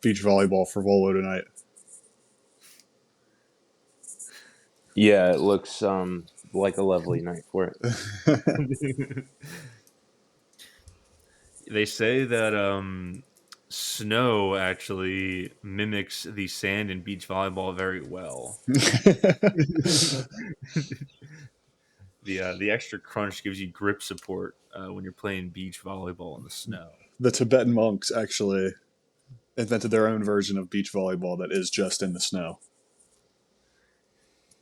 beach volleyball for Volo tonight. Yeah, it looks like a lovely night for it. They say that snow actually mimics the sand in beach volleyball very well. The extra crunch gives you grip support when you're playing beach volleyball in the snow. The Tibetan monks actually invented their own version of beach volleyball that is just in the snow.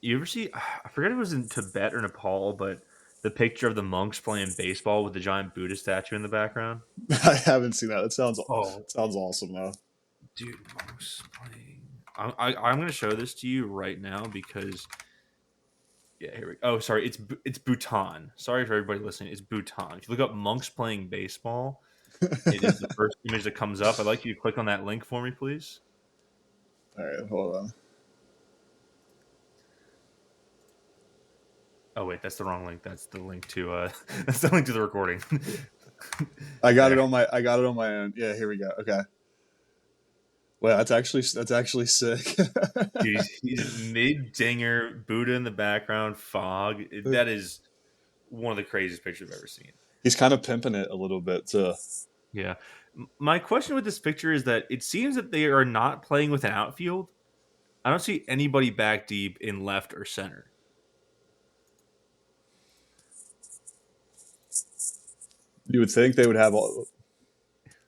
You ever see? I forget if it was in Tibet or Nepal, but the picture of the monks playing baseball with the giant Buddha statue in the background. I haven't seen that. It sounds Oh, awesome though. dude, monks playing. I'm going to show this to you right now because. Yeah, here we go. Oh, sorry, it's Bhutan. Sorry for everybody listening. It's Bhutan. If you look up monks playing baseball, it is the first image that comes up. I'd like you to click on that link for me, please. All right, hold on. Oh wait, that's the wrong link. That's the link to that's the link to the recording. I got it on my own. Yeah, here we go. Okay. Well, that's actually sick. Dude, he's mid dinger, Buddha in the background, fog. That is one of the craziest pictures I've ever seen. He's kind of pimping it a little bit too. Yeah. My question with this picture is that it seems that they are not playing with an outfield. I don't see anybody back deep in left or center. You would think they would have a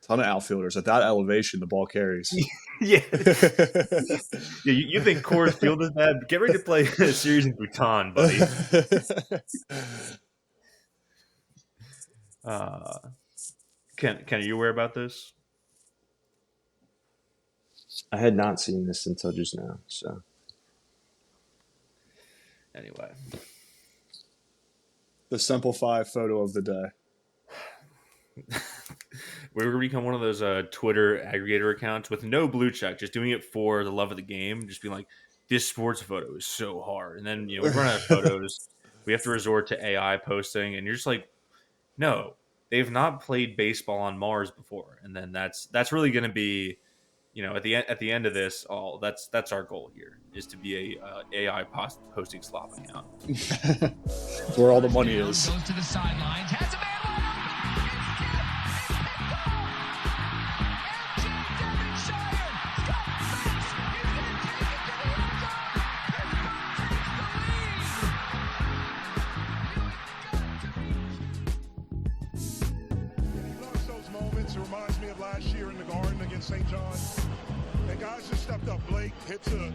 ton of outfielders at that elevation. The ball carries. Yeah. Yeah, you think Coors Field is bad? Get ready to play a series in Bhutan, buddy. Ken, are you aware about this? I had not seen this until just now. So anyway, the Simple 5 photo of the day. We're going to become one of those Twitter aggregator accounts with no blue check, just doing it for the love of the game, just being like, this sports photo is so hard. And then, we run out of photos. We have to resort to AI posting, and you're just like, no, they've not played baseball on Mars before. And then that's really going to be, at the end of this, that's our goal here, is to be a AI posting slop account. That's where all the money is. Goes to the sidelines, has a man St. John, and guys just stepped up. Blake hits a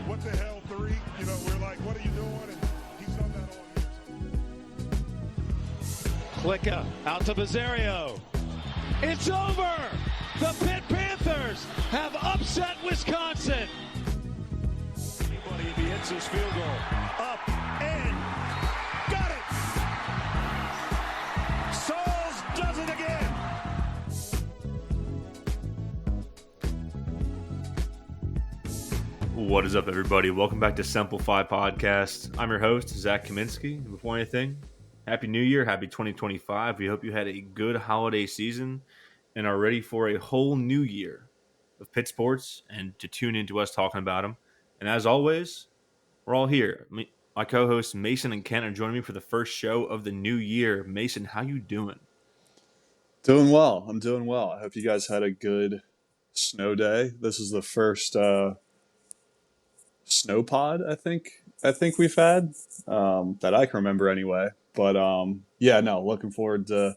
what the hell 3. We're like, what are you doing? And he's done that all year. Klicka out to Bizzario. It's over. The Pitt Panthers have upset Wisconsin. Anybody if he hits his field goal. Up and got it. Sauls does it again. What is up, everybody? Welcome back to Simplify Podcast. I'm your host, Zach Kaminsky. Before anything, Happy New Year, Happy 2025. We hope you had a good holiday season and are ready for a whole new year of Pitt sports and to tune into us talking about them. And as always, we're all here. My co-hosts Mason and Ken are joining me for the first show of the new year. Mason, how you doing? Doing well. I'm doing well. I hope you guys had a good snow day. This is the first snow pod I think we've had that I can remember anyway. But looking forward to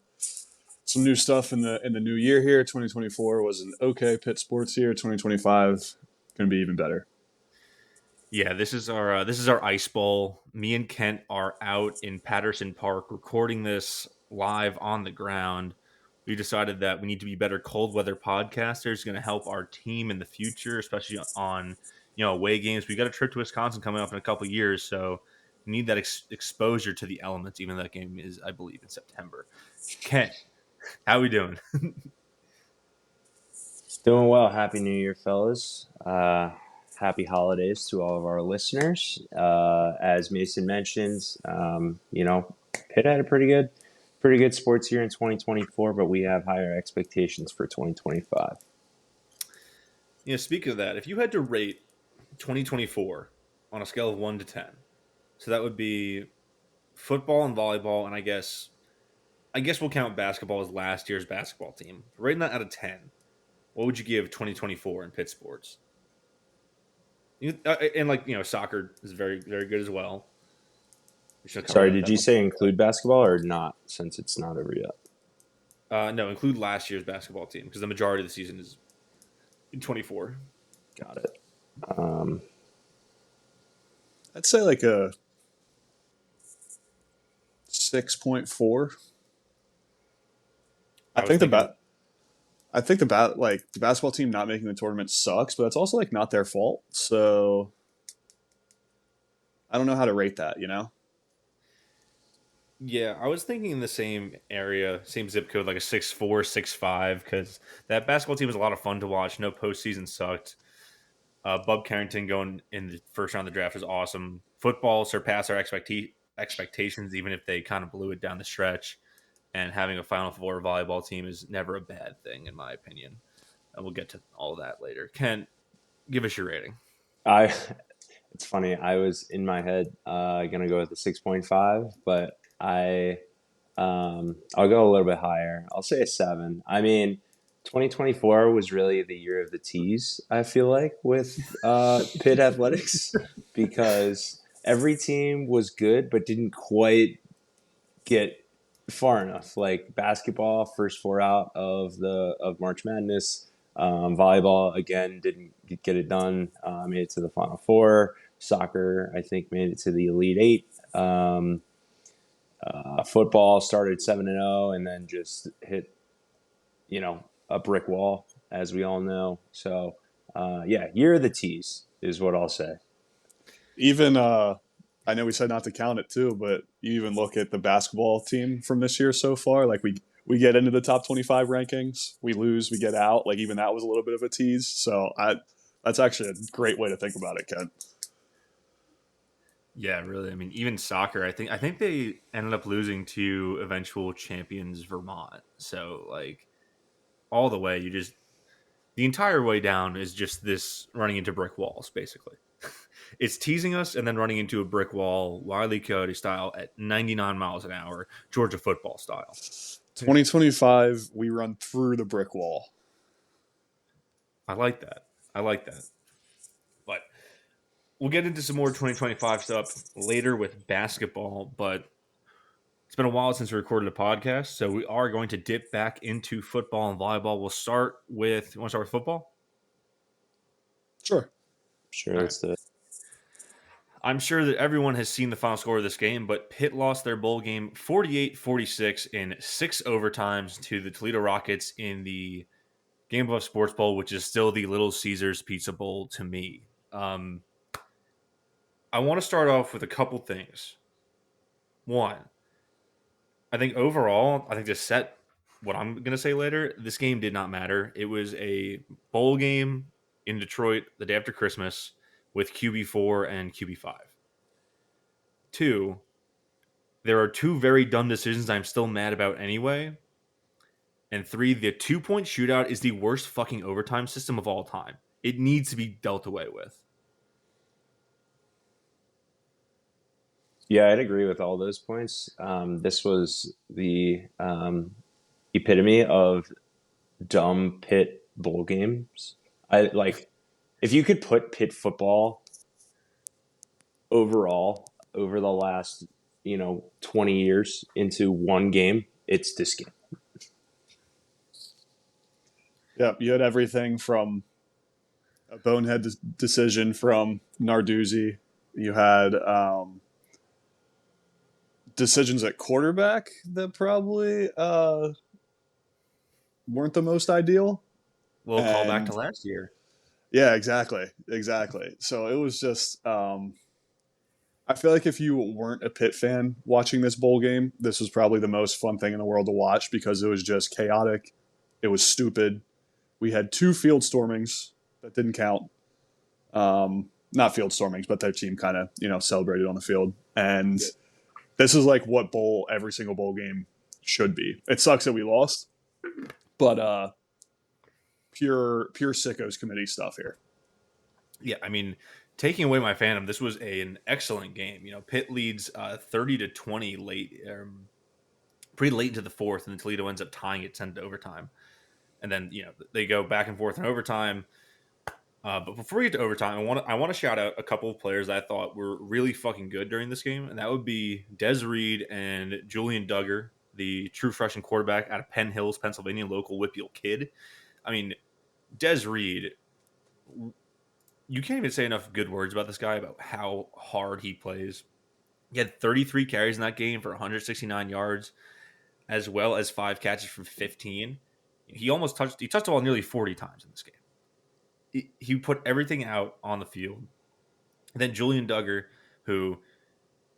some new stuff in the new year here. 2024 was an okay Pitt sports year. 2025 going to be even better. Yeah, this is our ice bowl. Me and Kent are out in Patterson Park recording this live on the ground. We decided that we need to be better cold weather podcasters, going to help our team in the future, especially on away games. We got a trip to Wisconsin coming up in a couple of years, so we need that exposure to the elements, even though that game is, I believe, in September. Kent, how we doing? doing well. Happy New Year, fellas. Happy holidays to all of our listeners. As Mason mentioned, Pitt had a pretty good sports year in 2024, but we have higher expectations for 2025. Speaking of that, if you had to rate 2024 on a scale of 1 to 10, so that would be football and volleyball, and I guess we'll count basketball as last year's basketball team. Rating that out of 10, what would you give 2024 in Pitt sports? And soccer is very, very good as well. We should cover Sorry, that. did you say include basketball or not? Since it's not over yet. No, include last year's basketball team because the majority of the season is in 24. Got it. I'd say like a 6.4. I think the basketball team not making the tournament sucks, but it's also like not their fault. So I don't know how to rate that, you know? Yeah, I was thinking in the same area, same zip code, like a 6.4, 6.5, because that basketball team was a lot of fun to watch. No postseason sucked. Bub Carrington going in the first round of the draft was awesome. Football surpassed our expectations, even if they kind of blew it down the stretch. And having a Final Four volleyball team is never a bad thing, in my opinion. And we'll get to all of that later. Ken, give us your rating. It's funny. I was in my head gonna go with the 6.5, but I'll go a little bit higher. I'll say a 7. I mean, 2024 was really the year of the tease, I feel like, with Pitt Athletics because every team was good but didn't quite get far enough. Like basketball, first 4 out of March Madness. Volleyball again didn't get it done. Made it to the Final Four. Soccer, I think, made it to the Elite Eight. Football started 7-0 and then just hit, a brick wall, as we all know. So, year of the tease is what I'll say. Even I know we said not to count it too, but you even look at the basketball team from this year so far. Like we get into the top 25 rankings, we lose, we get out. Like even that was a little bit of a tease. So that's actually a great way to think about it, Ken. Yeah, really. I mean, even soccer, I think they ended up losing to eventual champions Vermont. So like all the way, the entire way down is just this running into brick walls, basically. It's teasing us and then running into a brick wall, Wile E. Coyote style at 99 miles an hour, Georgia football style. 2025, we run through the brick wall. I like that. But we'll get into some more 2025 stuff later with basketball, but it's been a while since we recorded a podcast, so we are going to dip back into football and volleyball. We'll start with, you want to start with football? Sure. Let's do it. I'm sure that everyone has seen the final score of this game, but Pitt lost their bowl game 48-46 in 6 overtimes to the Toledo Rockets in the Game Above Sports Bowl, which is still the Little Caesars Pizza Bowl to me. I want to start off with a couple things. One, I think overall, to set what I'm going to say later, this game did not matter. It was a bowl game in Detroit the day after Christmas with QB4 and QB5. 2, there are 2 very dumb decisions I'm still mad about anyway. And 3, the 2-point shootout is the worst fucking overtime system of all time. It needs to be dealt away with. Yeah, I'd agree with all those points. This was the epitome of dumb Pitt bowl games. If you could put Pitt football overall over the last 20 years into one game, it's this game. Yeah, you had everything from a bonehead decision from Narduzzi. You had decisions at quarterback that probably weren't the most ideal. We'll call back to last year. Yeah, exactly. So it was just I feel like if you weren't a Pitt fan watching this bowl game, this was probably the most fun thing in the world to watch because it was just chaotic. It was stupid. We had 2 field stormings that didn't count. Not field stormings, but their team kind of, celebrated on the field. And this is like what every single bowl game should be. It sucks that we lost, but pure sickos committee stuff here. Yeah, I mean, taking away my fandom, this was an excellent game. Pitt leads 30-20 late, pretty late into the fourth, and Toledo ends up tying it 10 to overtime. And then they go back and forth in overtime. But before we get to overtime, I want to shout out a couple of players that I thought were really fucking good during this game, and that would be Des Reed and Julian Duggar, the true freshman quarterback out of Penn Hills, Pennsylvania, local Whitfield kid. I mean, Des Reed, you can't even say enough good words about this guy, about how hard he plays. He had 33 carries in that game for 169 yards, as well as 5 catches for 15. He touched the ball nearly 40 times in this game. He put everything out on the field. And then Julian Duggar, who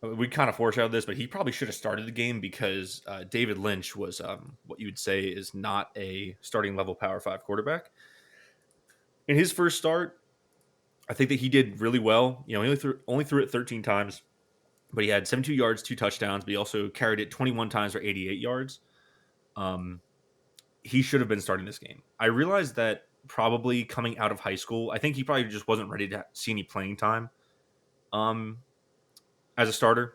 we kind of foreshadowed this, but he probably should have started the game because David Lynch was what you would say is not a starting level Power 5 quarterback. In his first start, I think that he did really well. He only threw it 13 times, but he had 72 yards, 2 touchdowns, but he also carried it 21 times for 88 yards. He should have been starting this game. I realized that probably coming out of high school, I think he probably just wasn't ready to see any playing time as a starter.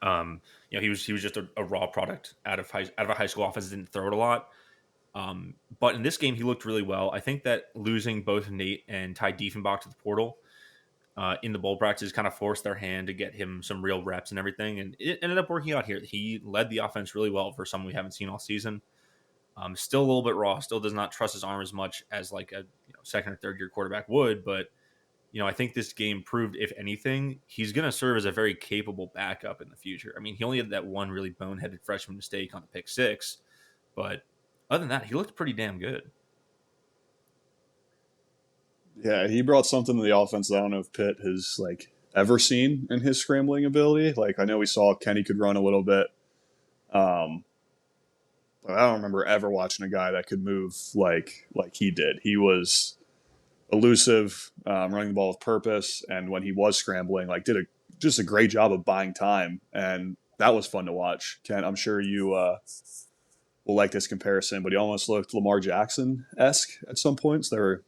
He was just a raw product out of a high school offense, didn't throw it a lot. But in this game, he looked really well. I think that losing both Nate and Ty Diefenbach to the portal in the bowl practices kind of forced their hand to get him some real reps and everything. And it ended up working out here. He led the offense really well for someone we haven't seen all season. Still a little bit raw, still does not trust his arm as much as like a second or third year quarterback would. But, I think this game proved, if anything, he's going to serve as a very capable backup in the future. I mean, he only had that one really boneheaded freshman mistake on a pick 6, but other than that, he looked pretty damn good. Yeah, he brought something to the offense that I don't know if Pitt has ever seen in his scrambling ability. I know we saw Kenny could run a little bit, but I don't remember ever watching a guy that could move like he did. He was elusive, running the ball with purpose, and when he was scrambling, did just a great job of buying time, and that was fun to watch. Ken, I'm sure you will like this comparison, but he almost looked Lamar Jackson-esque at some points. There were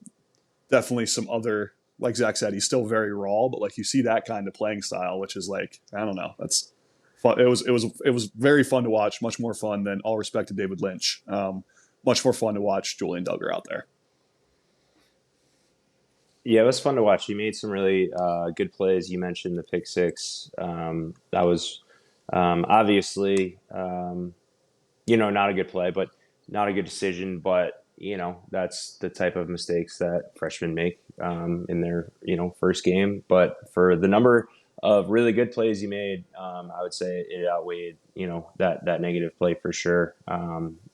definitely some other, like Zach said, he's still very raw, but you see that kind of playing style, which is I don't know, that's fun. It was very fun to watch, much more fun than, all respect to David Lynch. Much more fun to watch Julian Duggar out there. Yeah, it was fun to watch. He made some really good plays. You mentioned the pick 6. That was obviously, not a good play, but not a good decision. But, that's the type of mistakes that freshmen make in their, first game. But for the number of really good plays he made, I would say it outweighed, that negative play for sure.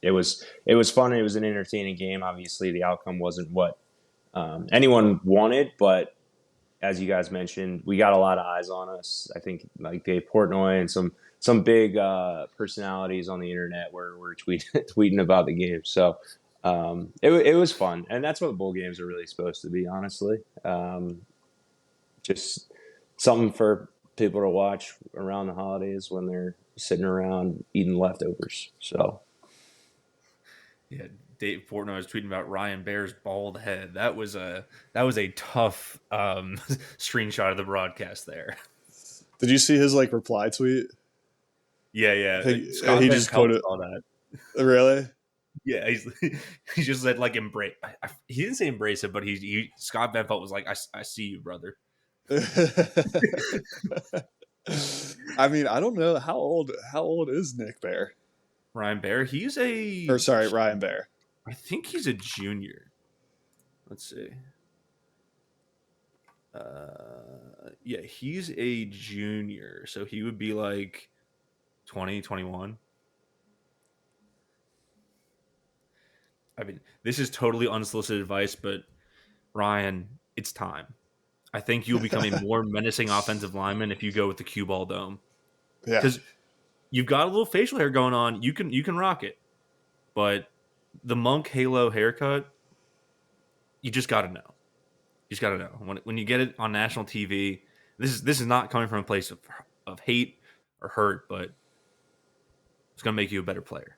It was fun. It was an entertaining game. Obviously, the outcome wasn't what anyone wanted, but as you guys mentioned, we got a lot of eyes on us. I think Dave Portnoy and some big personalities on the internet were tweeting about the game. So it was fun, and that's what bowl games are really supposed to be, honestly. Just something for people to watch around the holidays when they're sitting around eating leftovers. So yeah. Dave Portnoy was tweeting about Ryan Baer's bald head. That was a tough screenshot of the broadcast there. Did you see his reply tweet? Yeah. Scott he just quoted all that. Really? Yeah, he just said embrace. He didn't say embrace it, but Scott Van Pelt was like, I see you, brother. I mean, I don't know how old is Nick Baer? Ryan Baer. Ryan Baer. I think he's a junior. Let's see. Yeah, he's a junior, so he would be 20, 21. I mean, this is totally unsolicited advice, but Ryan, it's time. I think you'll become a more menacing offensive lineman if you go with the cue ball dome. Yeah. Because you've got a little facial hair going on. You can rock it. But the monk halo haircut, you just got to know. You just got to know. When you get it on national TV, this is not coming from a place of hate or hurt, but it's going to make you a better player.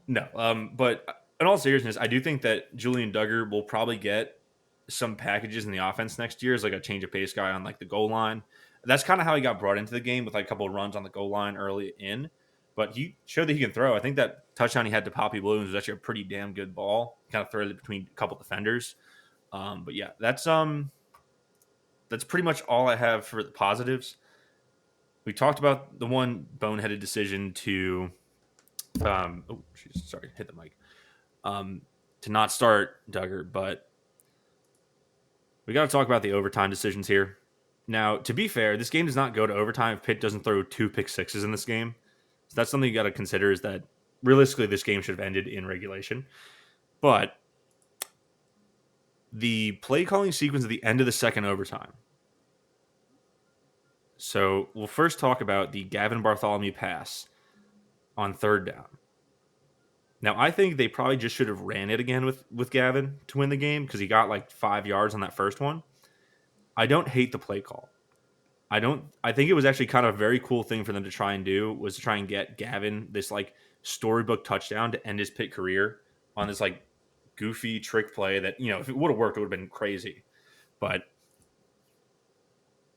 No, but in all seriousness, I do think that Julian Duggar will probably get some packages in the offense next year as like a change of pace guy on like the goal line. That's kind of how he got brought into the game with like a couple of runs on the goal line early in. But he showed that he can throw. I think that touchdown he had to Poppy Williams was actually a pretty damn good ball. Kind of threaded between a couple defenders. But yeah, that's pretty much all I have for the positives. We talked about the one boneheaded decision to sorry, hit the mic. To not start Duggar, but we got to talk about the overtime decisions here. Now, to be fair, this game does not go to overtime if Pitt doesn't throw 2 pick sixes in this game. So that's something you got to consider, is that realistically this game should have ended in regulation. But the play calling sequence at the end of the second overtime. So we'll first talk about the Gavin Bartholomew pass on third down. Now, I think they probably just should have ran it again with Gavin to win the game because he got like 5 yards on that first one. I don't hate the play call. I think it was actually kind of a very cool thing for them to try and do, was to try and get Gavin this like storybook touchdown to end his Pitt career on this like goofy trick play that, you know, if it would have worked, it would have been crazy. But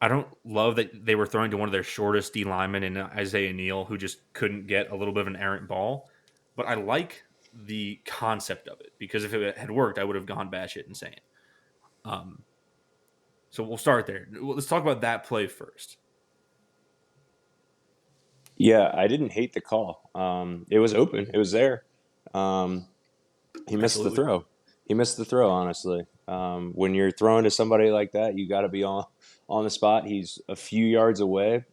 I don't love that they were throwing to one of their shortest D linemen in Isaiah Neal, who just couldn't get a little bit of an errant ball. But I like the concept of it, because if it had worked, I would have gone batshit insane. So we'll start there. Let's talk about that play first. Yeah, I didn't hate the call. It was open. It was there. He missed the throw. He missed the throw, honestly. When you're throwing to somebody like that, you got to be on the spot. He's a few yards away.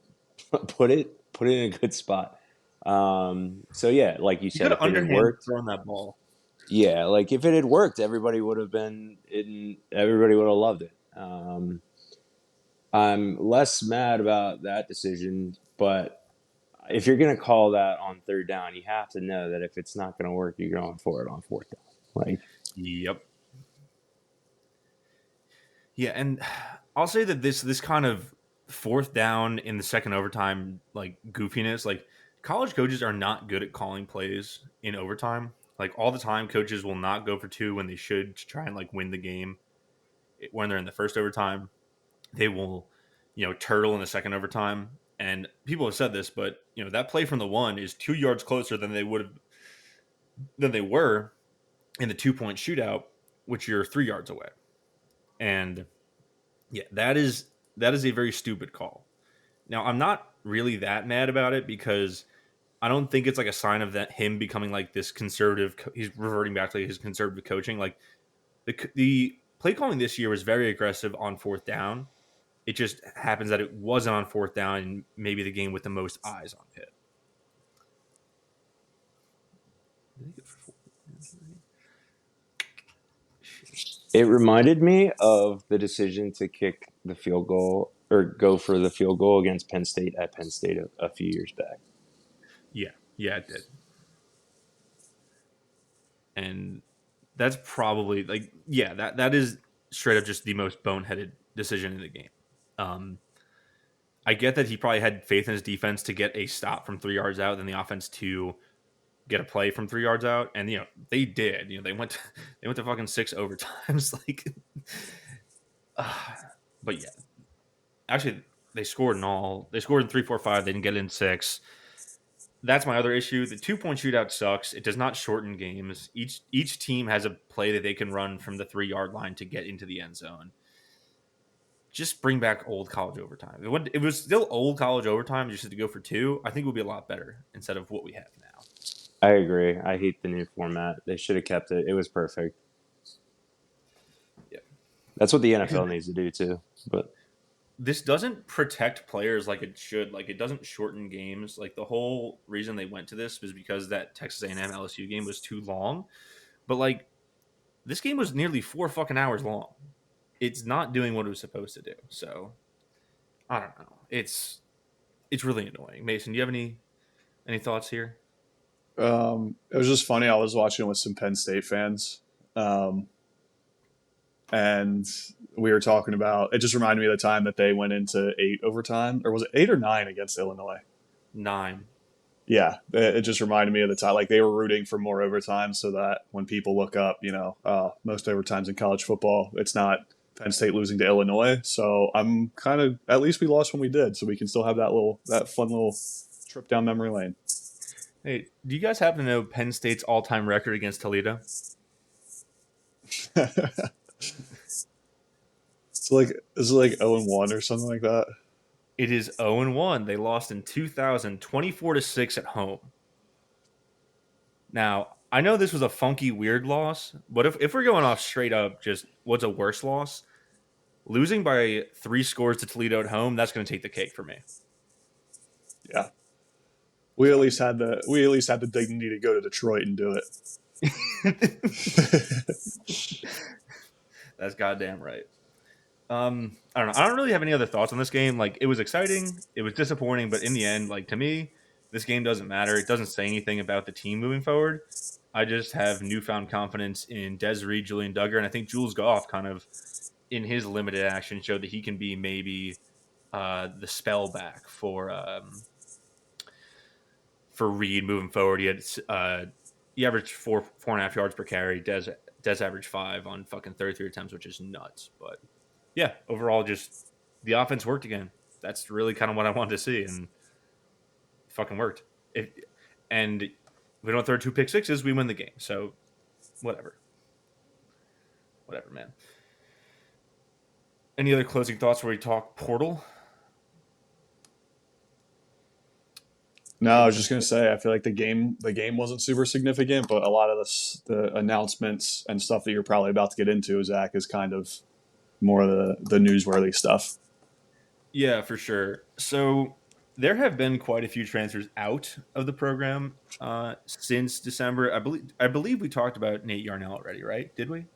Put it in a good spot. So yeah, like you said, if it had worked, throwing that ball. Yeah, like if it had worked, everybody would have loved it. I'm less mad about that decision, but if you're going to call that on third down, you have to know that if it's not going to work, you're going for it on fourth down. Like, yep. Yeah, and I'll say that this kind of fourth down in the second overtime, like goofiness, like college coaches are not good at calling plays in overtime. Like all the time, coaches will not go for 2 when they should, to try and like win the game. When they're in the first overtime, they will, turtle in the second overtime. And people have said this, but that play from the 1 is 2 yards closer than they were in the 2-point shootout, which you're 3 yards away. And yeah, that is a very stupid call. Now, I'm not really that mad about it, because I don't think it's like a sign of that him becoming like this conservative. He's reverting back to his conservative coaching. Like the play calling this year was very aggressive on fourth down. It just happens that it wasn't on fourth down and maybe the game with the most eyes on Pitt. it reminded me of the decision to kick the field goal or go for the field goal against Penn State at Penn State a few years back. Yeah, it did. And that's probably that is straight up just the most boneheaded decision in the game. I get that he probably had faith in his defense to get a stop from 3 yards out, then the offense to get a play from 3 yards out, and they did. They went to fucking 6 overtimes, but yeah, actually they scored in all. They scored in 3, 4, 5. They didn't get in 6. That's my other issue. The 2-point shootout sucks. It does not shorten games. Each team has a play that they can run from the 3-yard line to get into the end zone. Just bring back old college overtime. It was still old college overtime, just to go for 2. I think it would be a lot better instead of what we have now. I agree. I hate the new format. They should have kept it. It was perfect. Yeah. That's what the NFL needs to do too. But this doesn't protect players like it should. Like, it doesn't shorten games. Like, the whole reason they went to this was because that Texas A&M LSU game was too long. But like, this game was nearly 4 fucking hours long. It's not doing what it was supposed to do. So I don't know. It's really annoying. Mason, do you have any thoughts here? It was just funny. I was watching with some Penn State fans, and we were talking about. It just reminded me of the time that they went into 8 overtime, or was it 8 or 9 against Illinois? 9. yeah, it just reminded me of the time. Like they were rooting for more overtime, so that when people look up, most overtimes in college football, it's not Penn State losing to Illinois. So I'm kind of at least we lost when we did, so we can still have that fun little trip down memory lane. Hey, do you guys happen to know Penn State's all-time record against Toledo? Is it like 0-1 or something like that? It is 0-1. They lost in 2000, 24-6 at home. Now, I know this was a funky, weird loss, but if we're going off straight up, just what's a worse loss? Losing by 3 scores to Toledo at home, that's going to take the cake for me. Yeah. We at least had the dignity to go to Detroit and do it. That's goddamn right. I don't know. I don't really have any other thoughts on this game. Like, it was exciting, it was disappointing, but in the end, like to me, this game doesn't matter. It doesn't say anything about the team moving forward. I just have newfound confidence in Des Reed, Julian Duggar, and I think Jules Goff kind of in his limited action showed that he can be maybe the spell back for Reed moving forward. He averaged 4.5 yards per carry. Des averaged 5 on fucking 33 attempts, which is nuts. But yeah, overall, just the offense worked again. That's really kind of what I wanted to see, and it fucking worked. And if we don't throw 2 pick sixes, we win the game. So whatever, man. Any other closing thoughts where we talk portal? No, I was just gonna say I feel like the game wasn't super significant, but a lot of the announcements and stuff that you're probably about to get into, Zach, is kind of more of the newsworthy stuff. Yeah, for sure. So there have been quite a few transfers out of the program since December. I believe we talked about Nate Yarnell already, right? Did we?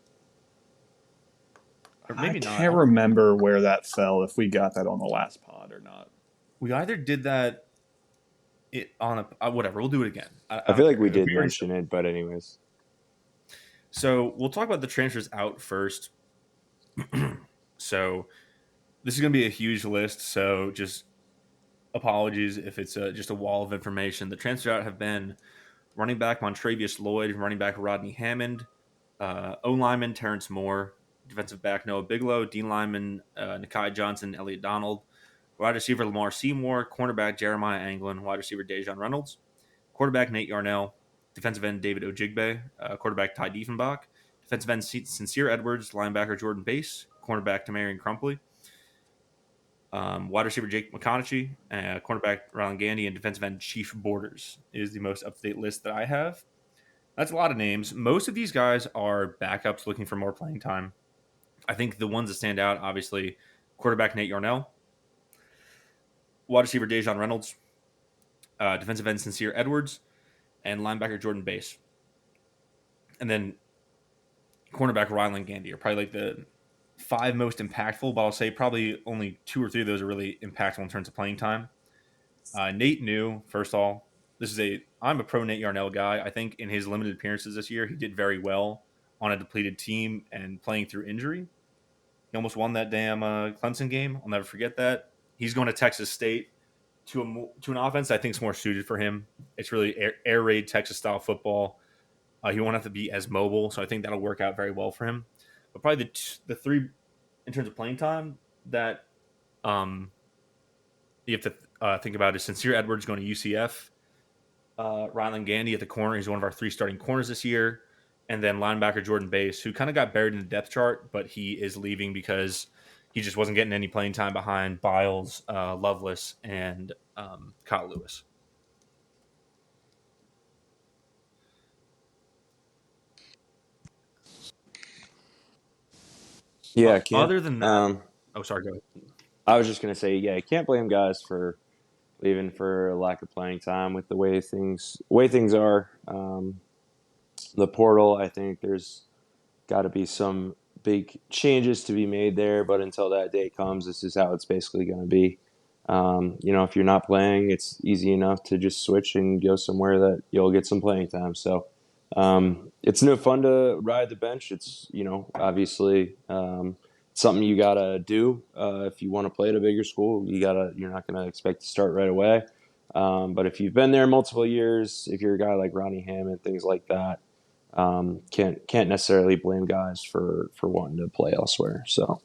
Or maybe I not. can't remember where that fell, if we got that on the last pod or not. We either did that on a whatever. We'll do it again. I feel like we did mention it, but anyways. So we'll talk about the transfers out first. So this is going to be a huge list. So just apologies if it's just a wall of information. The transfers out have been running back Montrevious Lloyd, running back Rodney Hammond, O lineman Terrence Moore, defensive back Noah Bigelow, D lineman Nakai Johnson, Elliot Donald, wide receiver Lamar Seymour, cornerback Jeremiah Anglin, wide receiver Dejon Reynolds, quarterback Nate Yarnell, defensive end David Ojigbe, quarterback Ty Diefenbach, defensive end Sincere Edwards, linebacker Jordan Bass, cornerback Tamarian Crumpley, wide receiver Jake McConaughey, cornerback Rylan Gandy, and defensive end Chief Borders is the most up-to-date list that I have. That's a lot of names. Most of these guys are backups looking for more playing time. I think the ones that stand out, obviously, quarterback Nate Yarnell, wide receiver Dejon Reynolds, defensive end Sincere Edwards, and linebacker Jordan Bass. And then cornerback Rylan Gandy are probably like the 5 most impactful, but I'll say probably only 2 or 3 of those are really impactful in terms of playing time. Nate New, first of all, I'm a pro Nate Yarnell guy. I think in his limited appearances this year, he did very well on a depleted team and playing through injury. He almost won that damn Clemson game. I'll never forget that. He's going to Texas State to an offense I think is more suited for him. It's really air raid Texas style football. He won't have to be as mobile, so I think that'll work out very well for him. But probably the 3 in terms of playing time that you have to think about is Sincere Edwards going to UCF, Rylan Gandy at the corner. He's one of our 3 starting corners this year. And then linebacker Jordan Bass, who kind of got buried in the depth chart, but he is leaving because he just wasn't getting any playing time behind Biles, Lovelace, and Kyle Lewis. Yeah. Other than that, sorry, go ahead. I was just going to say, yeah, you can't blame guys for leaving for lack of playing time with the way things are. The portal, I think there's got to be some big changes to be made there, but until that day comes, this is how it's basically going to be. If you're not playing, it's easy enough to just switch and go somewhere that you'll get some playing time. So it's no fun to ride the bench. It's, obviously something you got to do if you want to play at a bigger school. You're not going to expect to start right away. But if you've been there multiple years, if you're a guy like Ronnie Hammond, things like that, can't necessarily blame guys for wanting to play elsewhere. So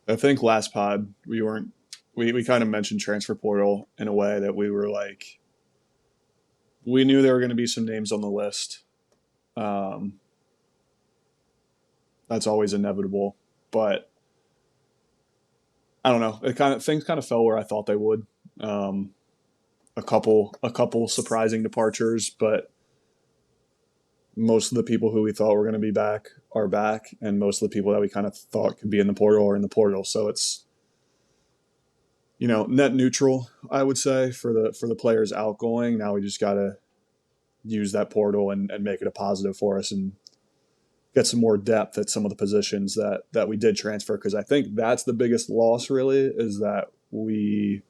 I think last pod we kind of mentioned transfer portal in a way that we were like we knew there were going to be some names on the list. Um, that's always inevitable, but I don't know. Things kind of fell where I thought they would. Um, a couple surprising departures, but most of the people who we thought were going to be back are back, and most of the people that we kind of thought could be in the portal are in the portal. So it's net neutral, I would say, for the players outgoing. Now we just got to use that portal and make it a positive for us and get some more depth at some of the positions that we did transfer, because I think that's the biggest loss really, is that we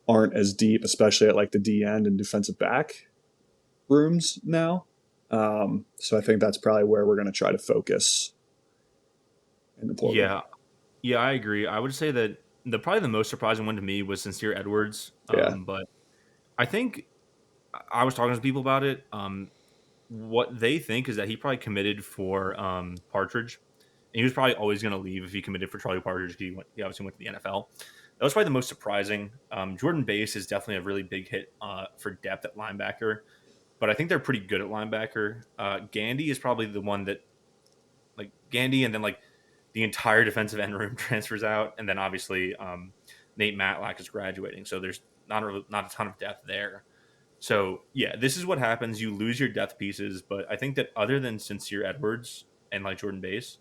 aren't as deep, especially at like the D end and defensive back rooms now. So I think that's probably where we're going to try to focus in the portal. Yeah, I agree. I would say that probably the most surprising one to me was Sincere Edwards. Yeah. But I think I was talking to people about it. What they think is that he probably committed for Partridge. And he was probably always going to leave if he committed for Charlie Partridge. He obviously went to the NFL. That was probably the most surprising. Jordan Bass is definitely a really big hit for depth at linebacker, but I think they're pretty good at linebacker. Gandy is probably the one that, like Gandy, and then like the entire defensive end room transfers out, and then obviously Nate Matlack is graduating, so there's not a ton of depth there. So yeah, this is what happens. You lose your depth pieces, but I think that other than Sincere Edwards and like Jordan Bass,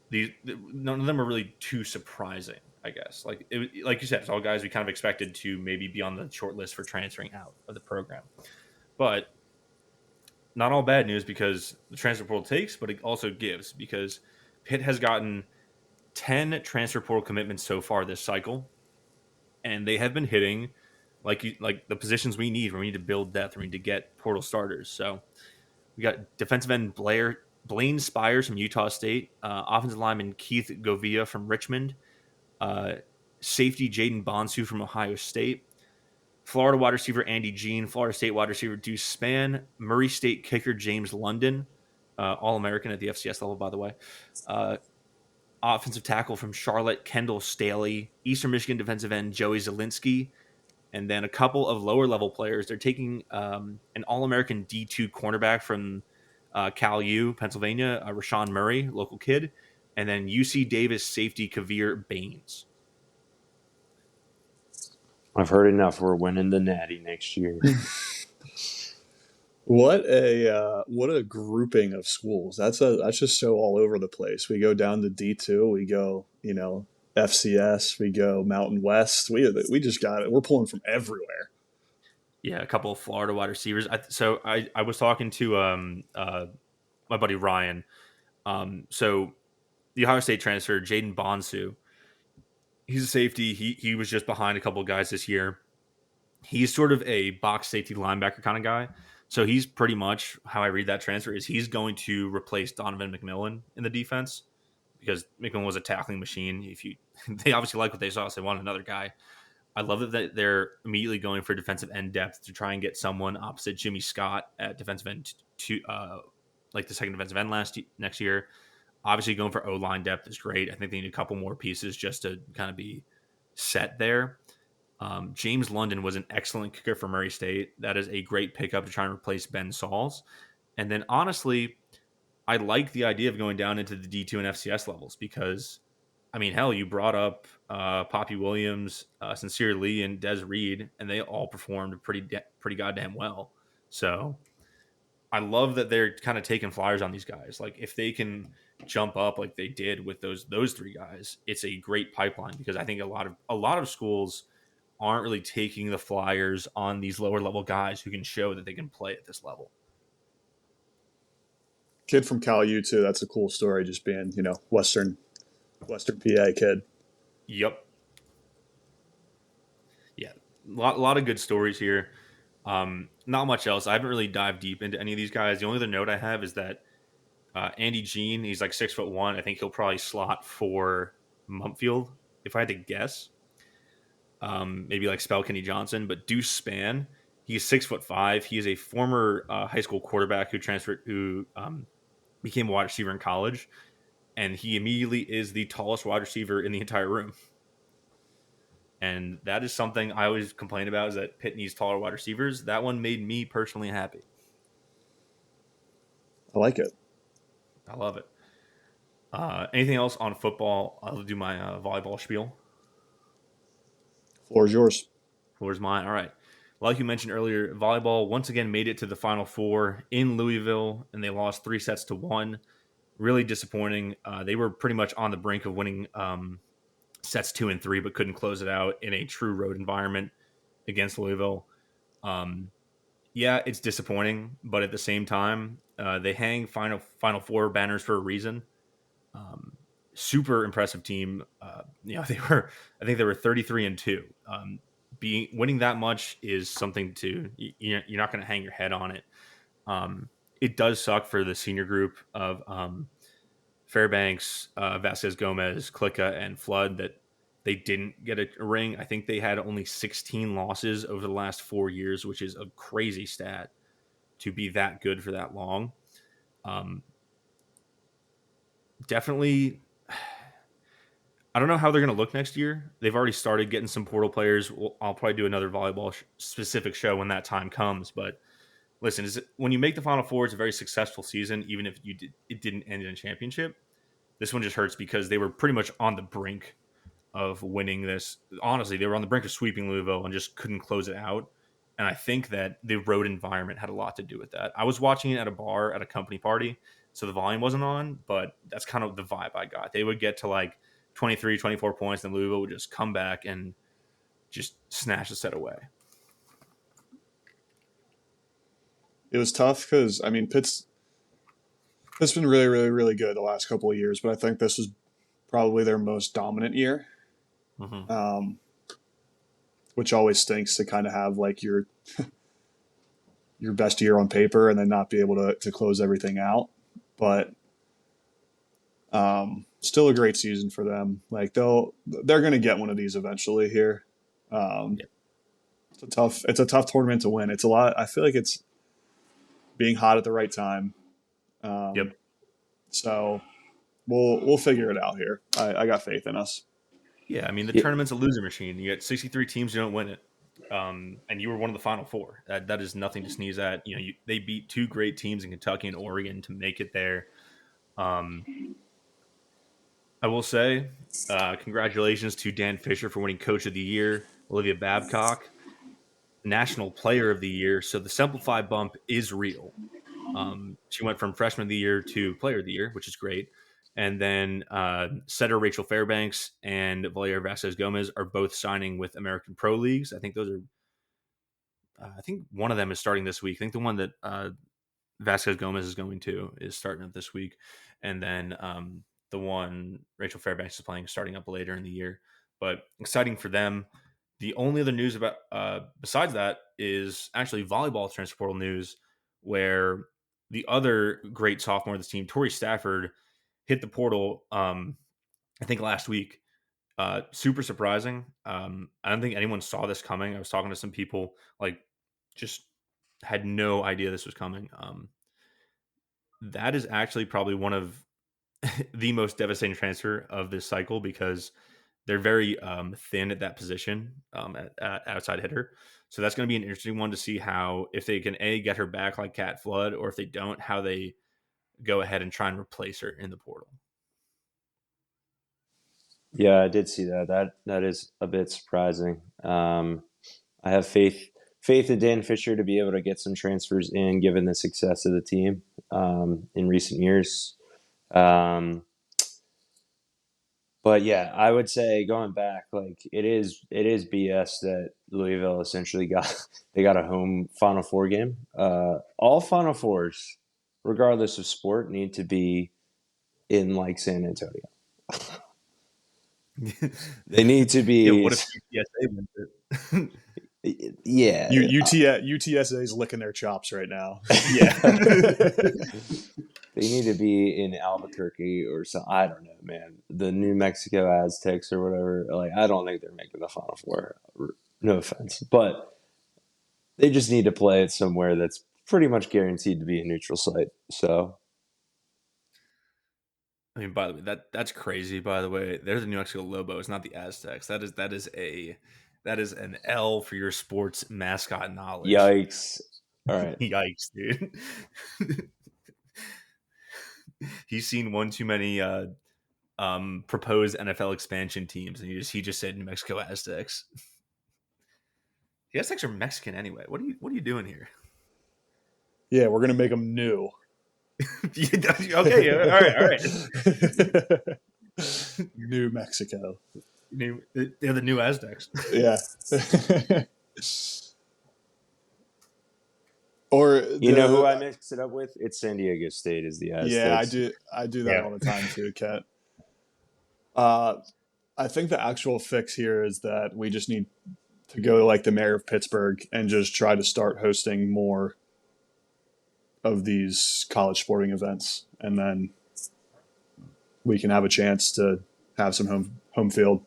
none of them are really too surprising. I guess like like you said, it's all guys we kind of expected to maybe be on the short list for transferring out of the program, but not all bad news, because the transfer portal takes, but it also gives, because Pitt has gotten 10 transfer portal commitments so far this cycle, and they have been hitting like the positions we need, where we need to build depth, we need to get portal starters. So we got defensive end Blaine Spires from Utah State, offensive lineman Keith Govia from Richmond, safety Jaden Bonsu from Ohio State, Florida wide receiver Andy Jean, Florida State wide receiver Deuce Spann, Murray State kicker James London, All-American at the FCS level, by the way, offensive tackle from Charlotte Kendall Staley, Eastern Michigan defensive end Joey Zielinski, and then a couple of lower-level players. They're taking an All-American D2 cornerback from Cal U, Pennsylvania, Rashawn Murray, local kid, and then UC Davis safety Kavir Baines. I've heard enough. We're winning the Natty next year. What a grouping of schools. That's just so all over the place. We go down to D2, we go, FCS, we go Mountain West. We just got it. We're pulling from everywhere. Yeah, a couple of Florida wide receivers. I was talking to my buddy Ryan. So the Ohio State transfer, Jaden Bonsu, he's a safety. He was just behind a couple of guys this year. He's sort of a box safety linebacker kind of guy. So he's pretty much, how I read that transfer is, he's going to replace Donovan McMillan in the defense, because McMillan was a tackling machine. They obviously like what they saw, so they want another guy. I love that they're immediately going for defensive end depth to try and get someone opposite Jimmy Scott at defensive end, to like the second defensive end next year. Obviously, going for O-line depth is great. I think they need a couple more pieces just to kind of be set there. James London was an excellent kicker for Murray State. That is a great pickup to try and replace Ben Sauls. And then, honestly, I like the idea of going down into the D2 and FCS levels, because, I mean, hell, you brought up Poppy Williams, Sincere Lee, and Des Reed, and they all performed pretty goddamn well. So I love that they're kind of taking flyers on these guys. Like, if they can jump up like they did with those three guys, it's a great pipeline, because I think a lot of schools aren't really taking the flyers on these lower level guys who can show that they can play at this level. Kid from Cal U too. That's a cool story. Just being, Western PA kid. Yep. Yeah, a lot of good stories here. Not much else. I haven't really dived deep into any of these guys. The only other note I have is that Andy Jean, he's like 6'1". I think he'll probably slot for Mumpfield, if I had to guess. maybe like spell Kenny Johnson, but Deuce Spann, he's 6'5". He is a former high school quarterback who became a wide receiver in college, and he immediately is the tallest wide receiver in the entire room. And that is something I always complain about, is that Pitt needs taller wide receivers. That one made me personally happy. I like it. I love it. Anything else on football? I'll do my volleyball spiel. Floor is yours. Floor's mine. All right. Like you mentioned earlier, volleyball once again made it to the Final Four in Louisville, and they lost 3-1. Really disappointing. They were pretty much on the brink of winning sets 2 and 3, but couldn't close it out in a true road environment against Louisville. Yeah, it's disappointing, but at the same time, they hang Final Four banners for a reason. Super impressive team. I think they were 33-2. Winning that much is something you're not going to hang your head on it. It does suck for the senior group of Fairbanks, Vasquez Gomez, Klika, and Flood that they didn't get a ring. I think they had only 16 losses over the last 4 years, which is a crazy stat to be that good for that long. Definitely, I don't know how they're going to look next year. They've already started getting some portal players. I'll probably do another volleyball specific show when that time comes. But listen, when you make the Final Four, it's a very successful season, even if it didn't end in a championship. This one just hurts because they were pretty much on the brink of winning this. Honestly, they were on the brink of sweeping Louisville and just couldn't close it out. And I think that the road environment had a lot to do with that. I was watching it at a bar at a company party, so the volume wasn't on, but that's kind of the vibe I got. They would get to like 23, 24 points, and Louisville would just come back and just snatch the set away. It was tough because, I mean, Pitt's been really, really, really good the last couple of years, but I think this was probably their most dominant year, which always stinks to kind of have like your best year on paper and then not be able to close everything out. But still a great season for them. Like they're going to get one of these eventually here. It's a tough tournament to win. It's a lot. I feel like it's being hot at the right time. So we'll figure it out here. I got faith in us. Yeah, I mean, the tournament's a loser machine. You get 63 teams, you don't win it. And you were one of the Final Four. That is nothing to sneeze at. They beat 2 great teams in Kentucky and Oregon to make it there. I will say, congratulations to Dan Fisher for winning Coach of the Year, Olivia Babcock, National Player of the Year. So the Simplify bump is real. She went from Freshman of the Year to Player of the Year, which is great. And then setter Rachel Fairbanks and volleyer Vasquez Gomez are both signing with American Pro Leagues. I think those are. I think one of them is starting this week. I think the one that Vasquez Gomez is going to is starting up this week, and then the one Rachel Fairbanks is playing starting up later in the year. But exciting for them. The only other news about besides that is actually volleyball transfer portal news, where the other great sophomore of this team, Tori Stafford, hit the portal, I think last week. Super surprising. I don't think anyone saw this coming. I was talking to some people, just had no idea this was coming. That is actually probably one of the most devastating transfer of this cycle because they're very thin at that position at outside hitter. So that's going to be an interesting one to see how, if they can get her back like Cat Flood, or if they don't, how they go ahead and try and replace her in the portal. Yeah, I did see that. That is a bit surprising. I have faith in Dan Fisher to be able to get some transfers in, given the success of the team in recent years. But yeah, I would say going back, it is BS that Louisville essentially got a home Final Four game. All Final Fours, regardless of sport, need to be in San Antonio. They need to be. Yeah, what if UTSA wins it? Yeah, UTSA is licking their chops right now. Yeah. They need to be in Albuquerque or something. I don't know, man. The New Mexico Aztecs or whatever. Like, I don't think they're making the Final Four. No offense, but they just need to play it somewhere that's pretty much guaranteed to be a neutral site. So, I mean, by the way, that's crazy. By the way, they're the New Mexico Lobos, not the Aztecs. That is an L for your sports mascot knowledge. yikes! All right, Yikes, dude. He's seen one too many proposed NFL expansion teams, and he just said New Mexico Aztecs. The Aztecs are Mexican anyway. What are you doing here? Yeah, we're gonna make them new. Okay, all right. New Mexico. They're the new Aztecs. Yeah. Or you know who I mix it up with? It's San Diego State is the Aztecs. Yeah, I do that all the time too, Kat. I think the actual fix here is that we just need to go to like the mayor of Pittsburgh and just try to start hosting more of these college sporting events, and then we can have a chance to have some home field.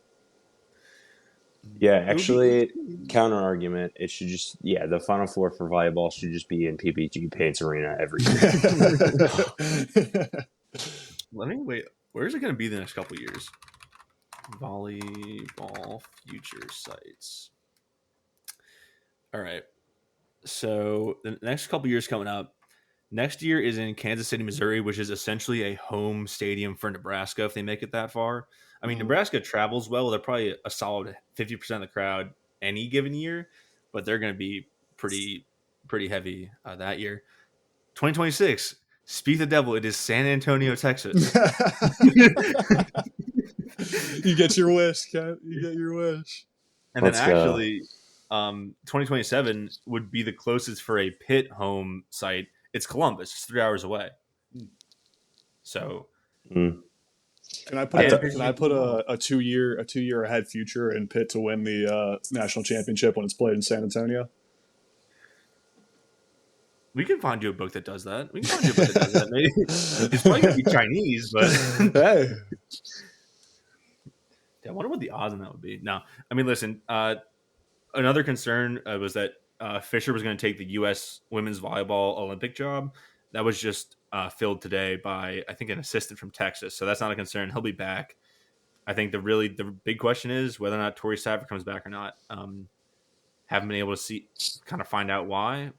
Yeah, actually, counter argument. It should just the Final Four for volleyball should just be in PPG Paints Arena every year. Let me wait. Where is it going to be the next couple of years? Volleyball future sites. All right. So the next couple of years coming up. Next year is in Kansas City, Missouri, which is essentially a home stadium for Nebraska if they make it that far. I mean, Nebraska travels well. They're probably a solid 50% of the crowd any given year, but they're going to be pretty heavy that year. 2026, speak the devil, it is San Antonio, Texas. You get your wish, Kat. You get your wish. And then actually, 2027 would be the closest for a Pitt home site. It's Columbus. It's 3 hours away. So, can I put a 2 year ahead future in Pitt to win the national championship when it's played in San Antonio? We can find you a book that does that. Maybe it's probably gonna be Chinese, but hey, I wonder what the odds on that would be. No, I mean, listen. Another concern was that Fisher was going to take the U.S. women's volleyball Olympic job. That was just filled today by, I think, an assistant from Texas. So that's not a concern. He'll be back. I think the big question is whether or not Tori Stafford comes back or not. Haven't been able to find out why.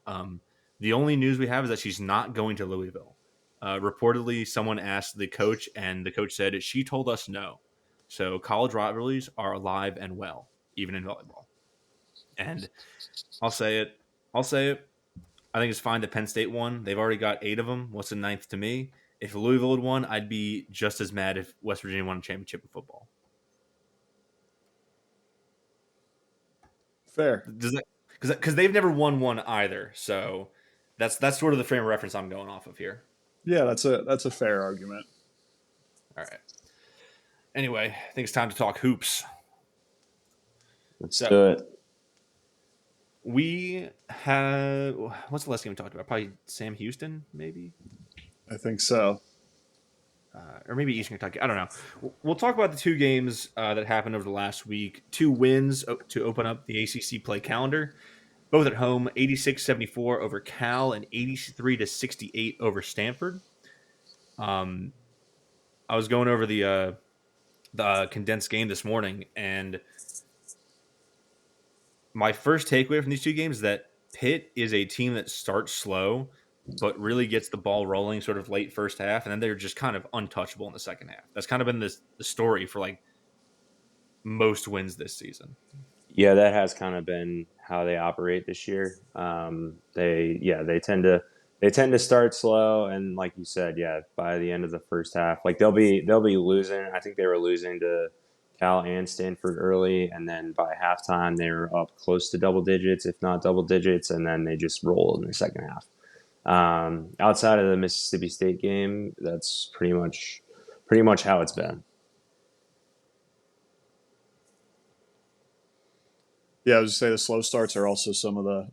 The only news we have is that she's not going to Louisville. Reportedly, someone asked the coach, and the coach said she told us no. So college rivalries are alive and well, even in volleyball. And I'll say it. I think it's fine that Penn State won. They've already got 8 of them. What's the 9th to me? If Louisville had won, I'd be just as mad if West Virginia won a championship in football. fair. Because they've never won one either. So that's sort of the frame of reference I'm going off of here. Yeah, that's a fair argument. All right. Anyway, I think it's time to talk hoops. Let's do it. We have what's the last game we talked about? Probably Sam Houston, maybe. I think so. Or maybe Eastern Kentucky. I don't know. We'll talk about the 2 games that happened over the last week. 2 wins to open up the ACC play calendar. Both at home, 86-74 over Cal and 83-68 over Stanford. I was going over the condensed game this morning, and my first takeaway from these 2 games is that Pitt is a team that starts slow, but really gets the ball rolling sort of late first half, and then they're just kind of untouchable in the second half. That's kind of been the story for like most wins this season. Yeah, that has kind of been how they operate this year. They tend to start slow, and like you said, by the end of the first half, like they'll be losing. I think they were losing to Cal and Stanford early, and then by halftime they were up close to double digits, if not double digits, and then they just rolled in the second half. Outside of the Mississippi State game, that's pretty much how it's been. Yeah, I was just say the slow starts are also some of the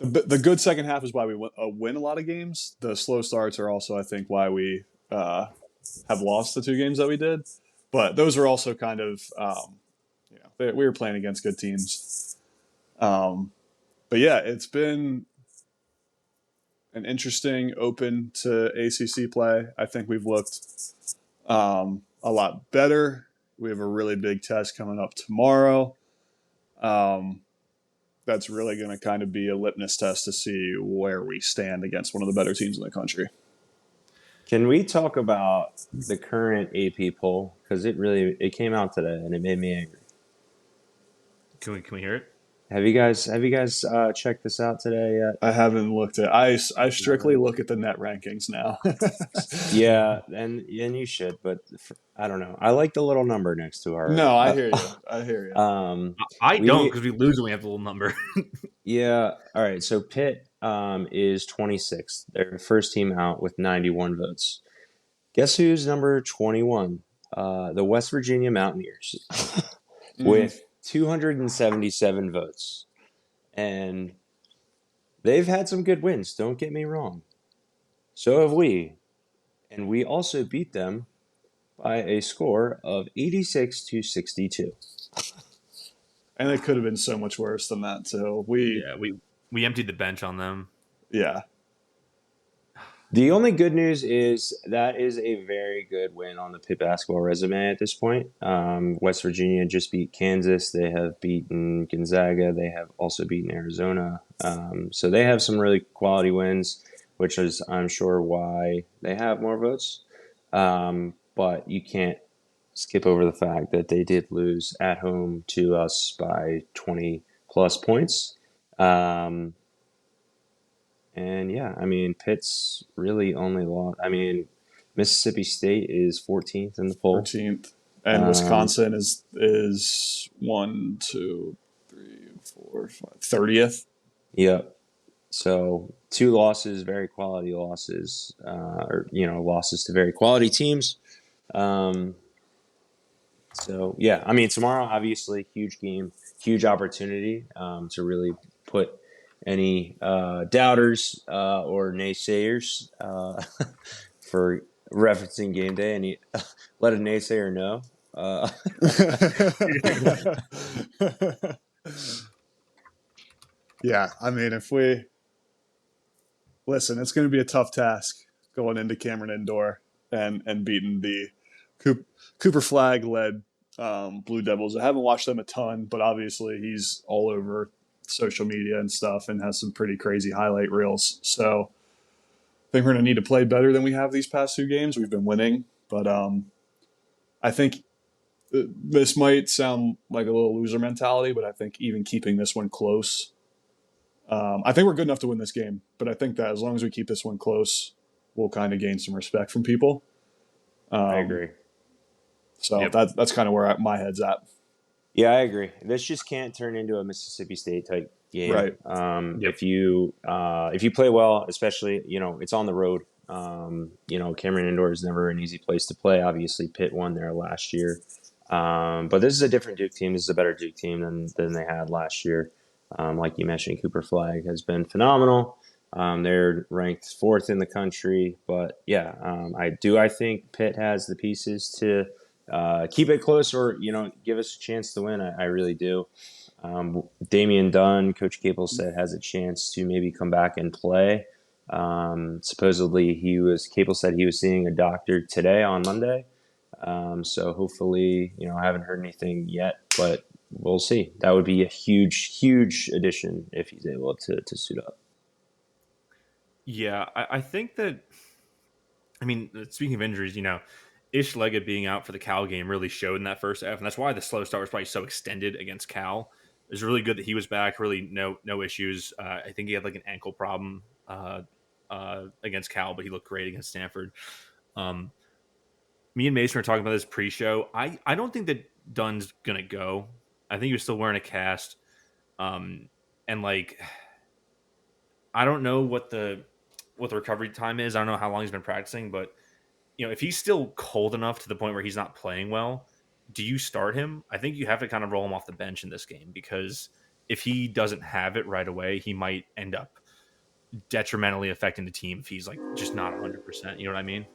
The good second half is why we win a lot of games. The slow starts are also, I think, why we have lost the 2 games that we did. But those are also kind of, we were playing against good teams. But yeah, it's been an interesting open to ACC play. I think we've looked a lot better. We have a really big test coming up tomorrow. That's really going to kind of be a litmus test to see where we stand against one of the better teams in the country. Can we talk about the current AP poll? Because it came out today and it made me angry. Can we hear it? Have you guys checked this out today yet? I haven't looked at. I strictly look at the net rankings now. Yeah, and you should, but I don't know. I like the little number next to our. No, I hear you. I hear you. I don't, because we lose when we have the little number. Yeah. All right. So Pitt is 26th. They're the first team out with 91 votes. Guess who's number 21? The West Virginia Mountaineers with 277 votes. And they've had some good wins, don't get me wrong. So have we. And we also beat them by a score of 86-62. And it could have been so much worse than that. So we emptied the bench on them. Yeah. The only good news is that is a very good win on the Pitt basketball resume at this point. West Virginia just beat Kansas. They have beaten Gonzaga. They have also beaten Arizona. So they have some really quality wins, which is, I'm sure, why they have more votes. But you can't skip over the fact that they did lose at home to us by 20-plus points. And yeah, I mean, Pitt's really only lost. I mean, Mississippi State is 14th in the poll. 14th. And Wisconsin is 1, 2, 3, 4, 5, 30th. Yep. So 2 losses, very quality losses, losses to very quality teams. So yeah, I mean, tomorrow, obviously, huge game, huge opportunity to really put any doubters or naysayers for referencing game day, and let a naysayer know. Yeah, I mean, it's going to be a tough task going into Cameron Indoor and beating the Cooper Flagg-led Blue Devils. I haven't watched them a ton, but obviously he's all over social media and stuff and has some pretty crazy highlight reels. So I think we're going to need to play better than we have these past 2 games. We've been winning, but I think this might sound like a little loser mentality, but I think even keeping this one close, I think we're good enough to win this game. But I think that as long as we keep this one close, we'll kind of gain some respect from people. I agree. So that's kind of where my head's at. Yeah, I agree. This just can't turn into a Mississippi State type game. Right. If you play well, especially, it's on the road. Cameron Indoor is never an easy place to play. Obviously, Pitt won there last year. But this is a different Duke team. This is a better Duke team than they had last year. Like you mentioned, Cooper Flagg has been phenomenal. They're ranked 4th in the country. But yeah, I think Pitt has the pieces to keep it close or, give us a chance to win. I really do. Damian Dunn, Coach Capel said, has a chance to maybe come back and play. Supposedly Capel said he was seeing a doctor today on Monday. So hopefully, I haven't heard anything yet, but we'll see. That would be a huge, huge addition if he's able to suit up. Yeah, I think that, speaking of injuries, Ish Leggett being out for the Cal game really showed in that first half, and that's why the slow start was probably so extended against Cal. It was really good that he was back, really no issues. I think he had like an ankle problem against Cal, but he looked great against Stanford. Me and Mason were talking about this pre-show. I don't think that Dunn's going to go. I think he was still wearing a cast. And like, I don't know what the recovery time is. I don't know how long he's been practicing, but if he's still cold enough to the point where he's not playing well, do you start him? I think you have to kind of roll him off the bench in this game, because if he doesn't have it right away, he might end up detrimentally affecting the team if he's like just not 100%. You know what I mean?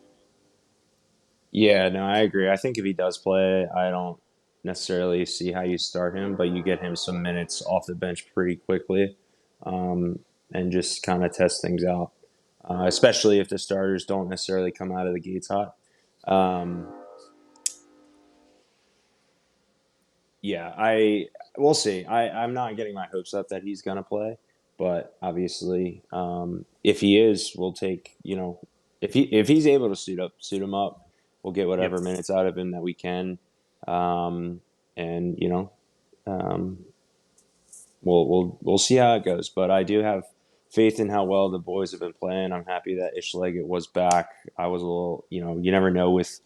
Yeah, no, I agree. I think if he does play, I don't necessarily see how you start him, but you get him some minutes off the bench pretty quickly, and just kind of test things out, especially if the starters don't necessarily come out of the gates hot. Um, yeah, we'll see. I'm not getting my hopes up that he's gonna play, but obviously, if he is, we'll take, if he's able to suit him up, we'll get Yep. whatever minutes out of him that we can, um, and um, we'll see how it goes. But I do have faith in how well the boys have been playing. I'm happy that Ishleggett was back. I was a little, you never know with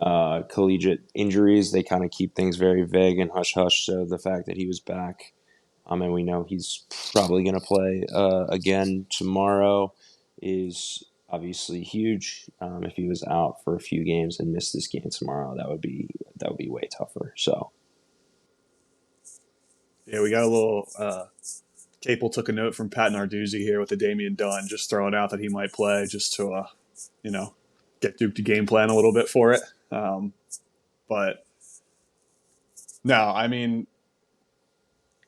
collegiate injuries, they kind of keep things very vague and hush hush. So the fact that he was back, and we know he's probably going to play again tomorrow, is obviously huge. If he was out for a few games and missed this game tomorrow, that would be way tougher. So Yeah, we got a little. Capel took a note from Pat Narduzzi here with the Damian Dunn, just throwing out that he might play just to, get Duke to game plan a little bit for it. But no, I mean,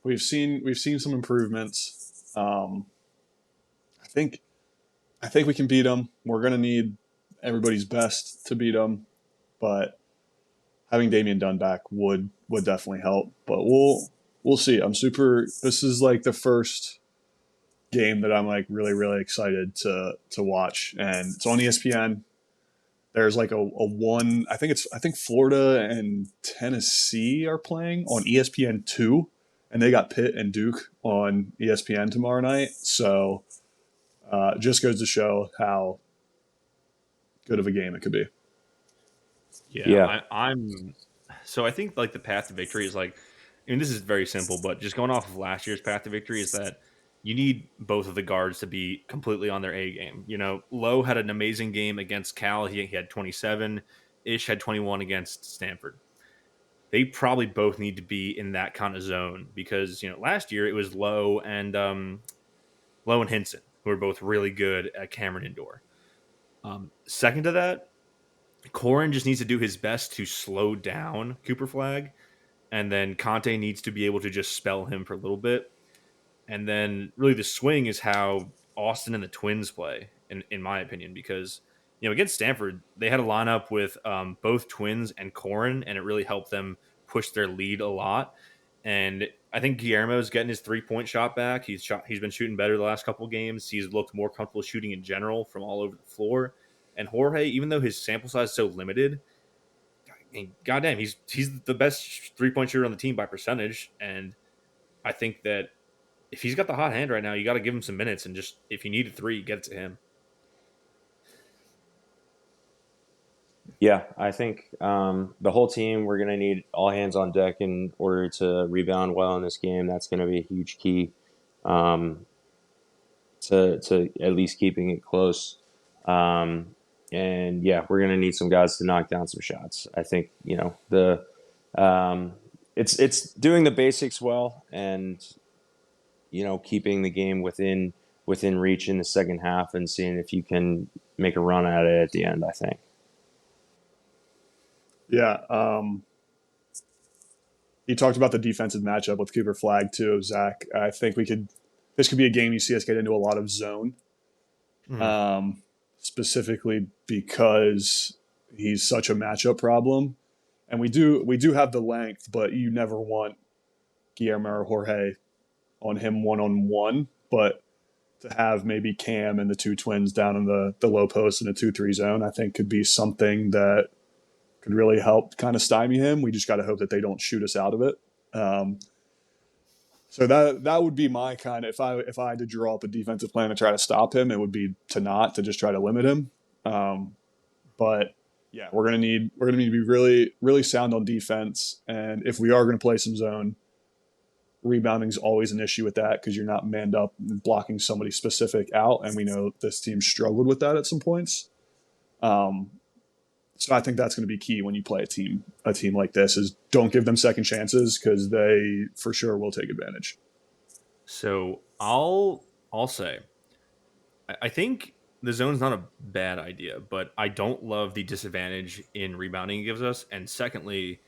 we've seen some improvements. I think we can beat them. We're gonna need everybody's best to beat them, but having Damian Dunn back would definitely help. But we'll see. This is like the first game that I'm like really, really excited to watch, and it's on ESPN. There's like a one. I think Florida and Tennessee are playing on ESPN2, and they got Pitt and Duke on ESPN tomorrow night. So just goes to show how good of a game it could be. Yeah. So I think like the path to victory is like, I mean, this is very simple, but just going off of last year's path to victory is that you need both of the guards to be completely on their A game. Lowe had an amazing game against Cal. He had 27. Ish had 21 against Stanford. They probably both need to be in that kind of zone because, last year it was Lowe and Hinson, who are both really good at Cameron Indoor. Second to that, Corin just needs to do his best to slow down Cooper Flag, and then Conte needs to be able to just spell him for a little bit. And then really the swing is how Austin and the Twins play, in my opinion, because, against Stanford, they had a lineup with both Twins and Corin, and it really helped them push their lead a lot. And I think Guillermo's getting his 3-point shot back. He's been shooting better the last couple of games. He's looked more comfortable shooting in general from all over the floor. And Jorge, even though his sample size is so limited, I mean, goddamn, he's the best 3-point shooter on the team by percentage. And I think that if he's got the hot hand right now, you got to give him some minutes, and just if you need a 3, get it to him. Yeah, I think the whole team, we're going to need all hands on deck in order to rebound well in this game. That's going to be a huge key to at least keeping it close. And yeah, we're going to need some guys to knock down some shots. I think, it's doing the basics well and, keeping the game within reach in the second half and seeing if you can make a run at it at the end, I think. Yeah. You talked about the defensive matchup with Cooper Flag too, Zach. I think this could be a game you see us get into a lot of zone. Mm-hmm. Specifically because he's such a matchup problem. And we do have the length, but you never want Guillermo or Jorge on him one-on-one. But to have maybe Cam and the two Twins down in the low post in a 2-3 zone, I think could be something that could really help kind of stymie him. We just got to hope that they don't shoot us out of it. So that would be my kind of, if I had to draw up a defensive plan to try to stop him, it would be to just try to limit him. But yeah, we're gonna need to be really, really sound on defense, and if we are going to play some zone, rebounding is always an issue with that because you're not manned up and blocking somebody specific out, and we know this team struggled with that at some points. So I think that's going to be key when you play a team like this is don't give them second chances because they for sure will take advantage. So I'll say I think the zone's not a bad idea, but I don't love the disadvantage in rebounding it gives us. And secondly,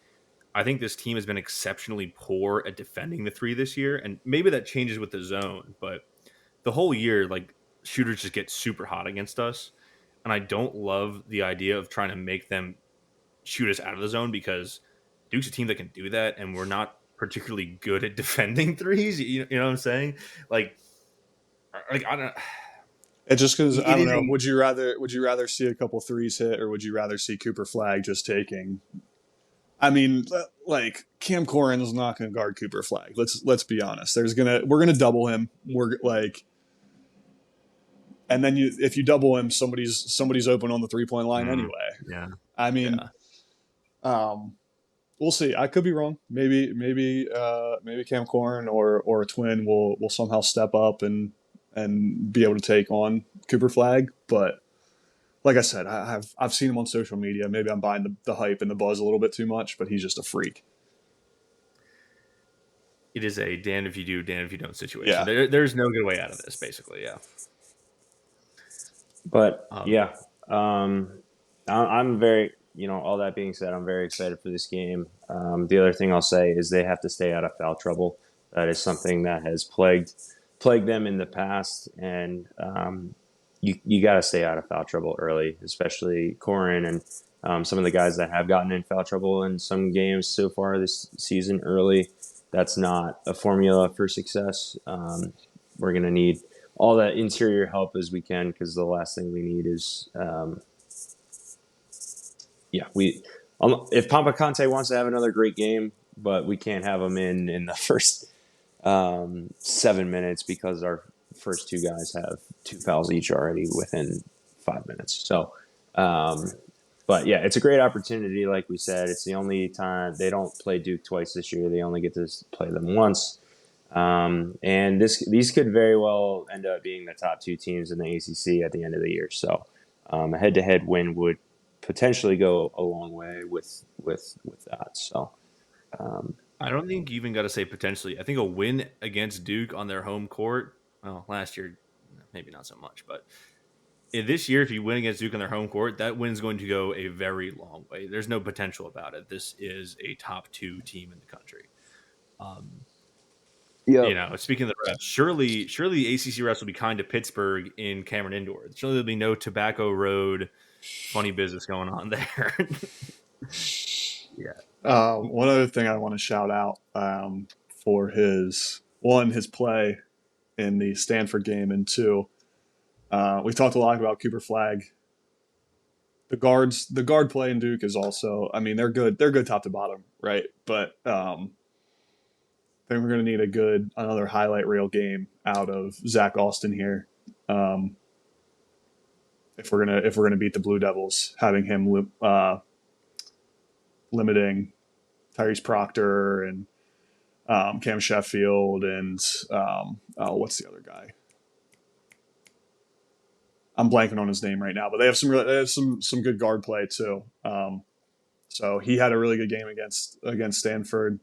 I think this team has been exceptionally poor at defending the three this year, and maybe that changes with the zone, but the whole year, like shooters just get super hot against us, and I don't love the idea of trying to make them shoot us out of the zone because Duke's a team that can do that, and we're not particularly good at defending threes. You know what I'm saying? Like, I don't. It's just because I It don't is know. a Would you rather see a couple threes hit, or would you rather see Cooper Flag just taking? I mean, like Cam Corrin's not going to guard Cooper Flag. Let's be honest. We're gonna double him. We're like, and then if you double him, somebody's open on the 3-point line anyway. Yeah, I mean, yeah. we'll see. I could be wrong. Maybe Cam Corrin or a twin will somehow step up and be able to take on Cooper Flag. But like I said, I've seen him on social media. Maybe I'm buying the hype and the buzz a little bit too much, but he's just a freak. It is a damned if you do, damned if you don't situation. Yeah. There's no good way out of this, basically. Yeah. But I'm very, all that being said, I'm very excited for this game. The other thing I'll say is they have to stay out of foul trouble. That is something that has plagued them in the past, and you got to stay out of foul trouble early, especially Corin and some of the guys that have gotten in foul trouble in some games so far this season early. That's not a formula for success. We're going to need all that interior help as we can, because the last thing we need is, if Pampa Conte wants to have another great game, but we can't have him in the first 7 minutes because our first two guys have 2 fouls each already within 5 minutes. So, but yeah, it's a great opportunity. Like we said, it's the only time they don't play Duke twice this year. They only get to play them once. And these could very well end up being the top 2 teams in the ACC at the end of the year. So a head-to-head win would potentially go a long way with that. So I don't think you even got to say potentially. I think a win against Duke on their home court. Well, last year, maybe not so much, but this year, if you win against Duke on their home court, that win's going to go a very long way. There's no potential about it. This is a top 2 team in the country. Speaking of the refs, surely the ACC refs will be kind to Pittsburgh in Cameron Indoor. Surely there'll be no Tobacco Road funny business going on there. Yeah. One other thing I want to shout out for his play in the Stanford game, and 2, we've talked a lot about Cooper Flag. The guard play in Duke is also, I mean, they're good top to bottom, right? But I think we're going to need another highlight reel game out of Zach Austin here. If we're gonna beat the Blue Devils, having him limiting Tyrese Proctor and Cam Sheffield and what's the other guy? I'm blanking on his name right now, but they have some good guard play too. So he had a really good game against Stanford.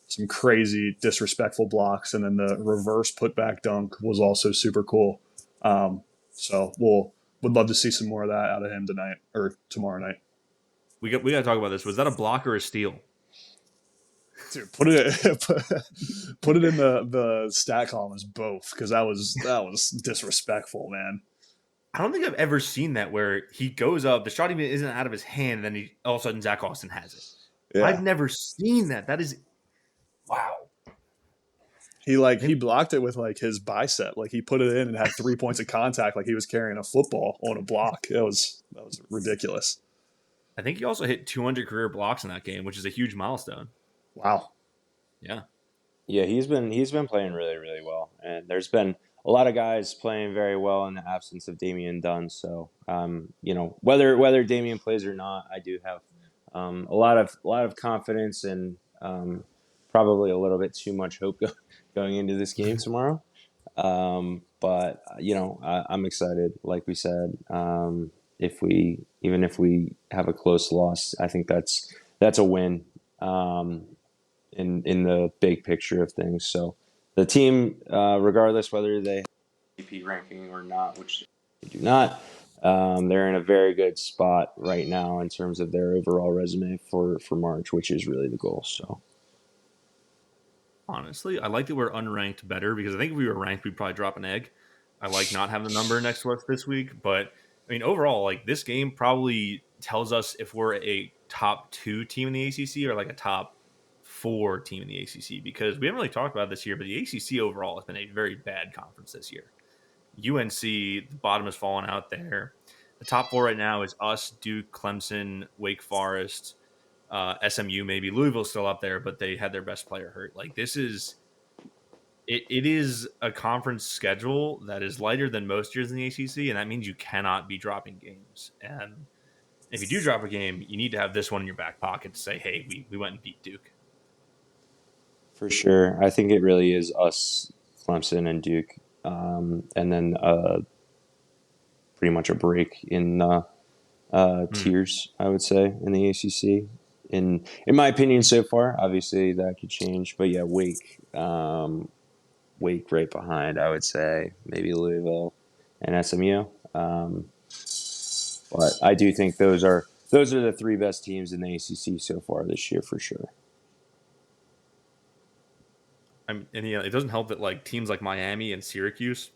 Some crazy disrespectful blocks, and then the reverse putback dunk was also super cool. So would love to see some more of that out of him tonight or tomorrow night. We got to talk about this. Was that a block or a steal? Dude, put it in the stat column as both, because that was disrespectful, man. I don't think I've ever seen that where he goes up, the shot even isn't out of his hand, and then all of a sudden Zach Austin has it. Yeah. I've never seen that. That is wow. He blocked it with like his bicep. Like he put it in and had 3 points of contact, like he was carrying a football on a block. That was ridiculous. I think he also hit 200 career blocks in that game, which is a huge milestone. Wow. Yeah. Yeah, he's been playing really, really well, and there's been a lot of guys playing very well in the absence of Damian Dunn. So, whether Damian plays or not, I do have a lot of confidence and probably a little bit too much hope going into this game tomorrow. But I'm excited. Like we said, if we have a close loss, I think that's a win in the big picture of things. So the team, regardless whether they have AP ranking or not, which they do not, they're in a very good spot right now in terms of their overall resume for March, which is really the goal. So Honestly, I like that we're unranked better because I think if we were ranked, we'd probably drop an egg. I like not having the number next to us this week, but I mean, overall, like this game probably tells us if we're a top 2 team in the ACC or like a top 4 team in the ACC because we haven't really talked about this year, but the ACC overall has been a very bad conference this year. UNC, the bottom has fallen out there. The top 4 right now is us, Duke, Clemson, Wake Forest, SMU, maybe Louisville's still up there, but they had their best player hurt. Like this is it is a conference schedule that is lighter than most years in the ACC, and that means you cannot be dropping games. And if you do drop a game, you need to have this one in your back pocket to say, "Hey, we went and beat Duke." for sure, I think it really is us, Clemson, and Duke, and then pretty much a break in tiers, I would say, in the ACC. In my opinion, so far, obviously that could change, but yeah, Wake right behind, I would say, maybe Louisville and SMU. But I do think those are the 3 best teams in the ACC so far this year for sure. And yeah, it doesn't help that like teams like Miami and Syracuse,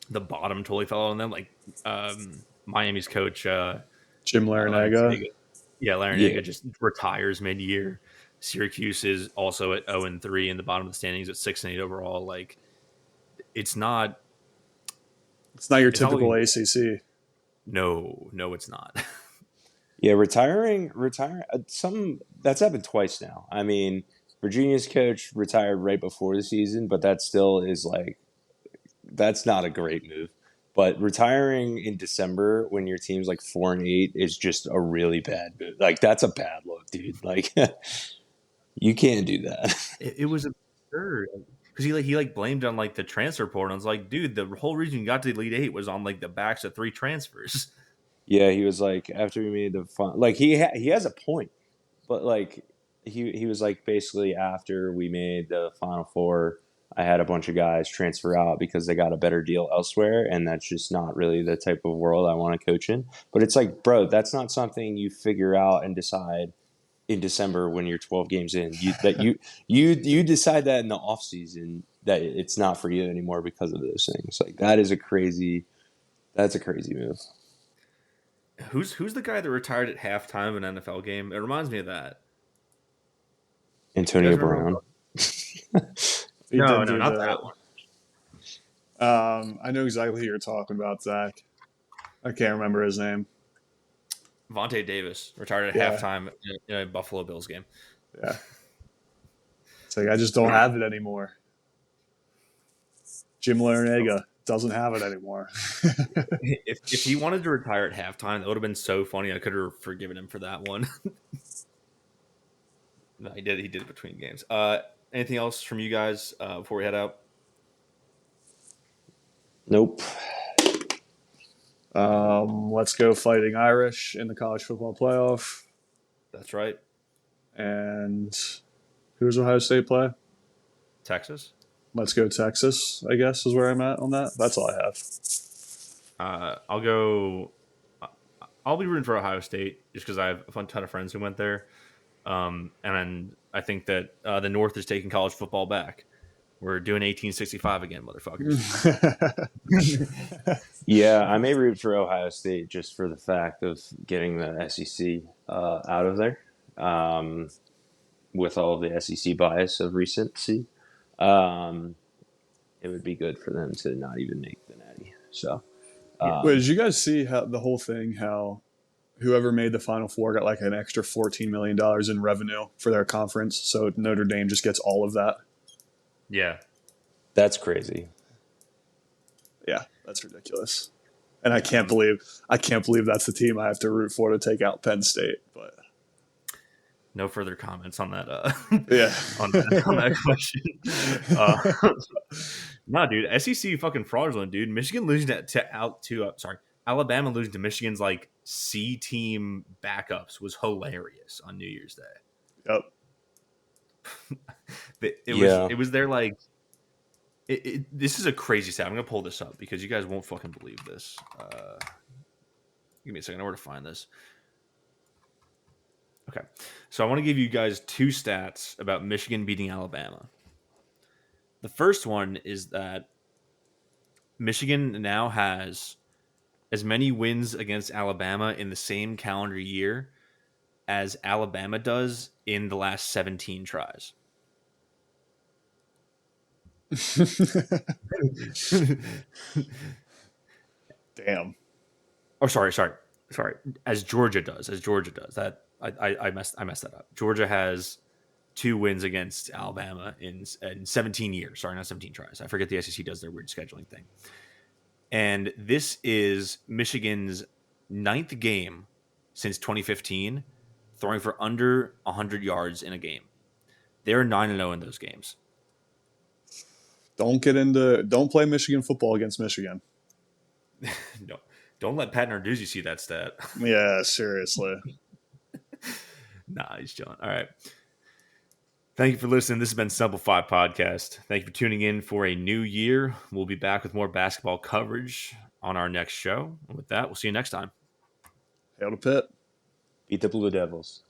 the bottom totally fell on them. Like Miami's coach, Jim Larinaga. Yeah, Larinaga Yeah. just retires mid-year. Syracuse is also at 0-3 in the bottom of the standings at 6-8 overall. Like it's not your it's not typical looking- ACC. No, it's not. Yeah, retiring. That's happened twice now. I mean, Virginia's coach retired right before the season, but that still is like that's not a great move. But retiring in December when your team's like 4-8 is just a really bad move. Like that's a bad look, dude. Like you can't do that. It was absurd because he blamed on like the transfer portal. And it's like, dude, the whole reason you got to the Elite Eight was on like the backs of 3 transfers. Yeah, he was like after we made the fun, like he has a point, but like he was like basically after we made the Final Four, I had a bunch of guys transfer out because they got a better deal elsewhere, and that's just not really the type of world I want to coach in. But it's like, bro, that's not something you figure out and decide in December when you're 12 games in. You decide that in the off season that it's not for you anymore because of those things. Like that's a crazy move. Who's the guy that retired at halftime of an NFL game? It reminds me of that. Antonio You guys remember Brown. He No, did do not that. that one. I know exactly who you're talking about, Zach. I can't remember his name. Vontae Davis retired at Yeah. halftime in a Buffalo Bills game. Yeah. It's like I just don't have it anymore. Jim Larinaga doesn't have it anymore. If he wanted to retire at halftime, that would have been so funny. I could have forgiven him for that one. No, he did. He did it between games. Anything else from you guys before we head out? Nope. Let's go Fighting Irish in the college football playoff. That's right. And who does Ohio State play? Texas. Let's go Texas, I guess, is where I'm at on that. That's all I have. I'll go. I'll be rooting for Ohio State just because I have a ton of friends who went there. And I think that the North is taking college football back. We're doing 1865 again, motherfuckers. Yeah, I may root for Ohio State just for the fact of getting the SEC out of there with all of the SEC bias of recency. It would be good for them to not even make the Natty. So, Wait, did you guys see how the whole thing, how whoever made the Final Four got like an extra $14 million in revenue for their conference? So Notre Dame just gets all of that. Yeah. that's crazy. Yeah, that's ridiculous. And I can't believe that's the team I have to root for to take out Penn State. But No further comments on that. yeah, on that question. No, dude, SEC fucking fraudulent, dude. Michigan losing Alabama losing to Michigan's like C team backups was hilarious on New Year's Day. yep. It was their like This is a crazy stat. I'm gonna pull this up because you guys won't fucking believe this. Give me a second. I know where to find this. Okay, so I want to give you guys 2 stats about Michigan beating Alabama. The first one is that Michigan now has as many wins against Alabama in the same calendar year as Alabama does in the last 17 tries. Damn. Oh, sorry. As Georgia does. That I messed that up. Georgia has 2 wins against Alabama in 17 years. Sorry, not 17 tries. I forget the SEC does their weird scheduling thing. And this is Michigan's 9th game since 2015, throwing for under 100 yards in a game. They're 9-0 in those games. Don't play Michigan football against Michigan. No, don't let Pat Narduzzi see that stat. Yeah, seriously. Nah, he's chilling. All right. Thank you for listening. This has been Simplify Podcast. Thank you for tuning in for a new year. We'll be back with more basketball coverage on our next show. And with that, we'll see you next time. Hail to Pitt. Beat the Blue Devils.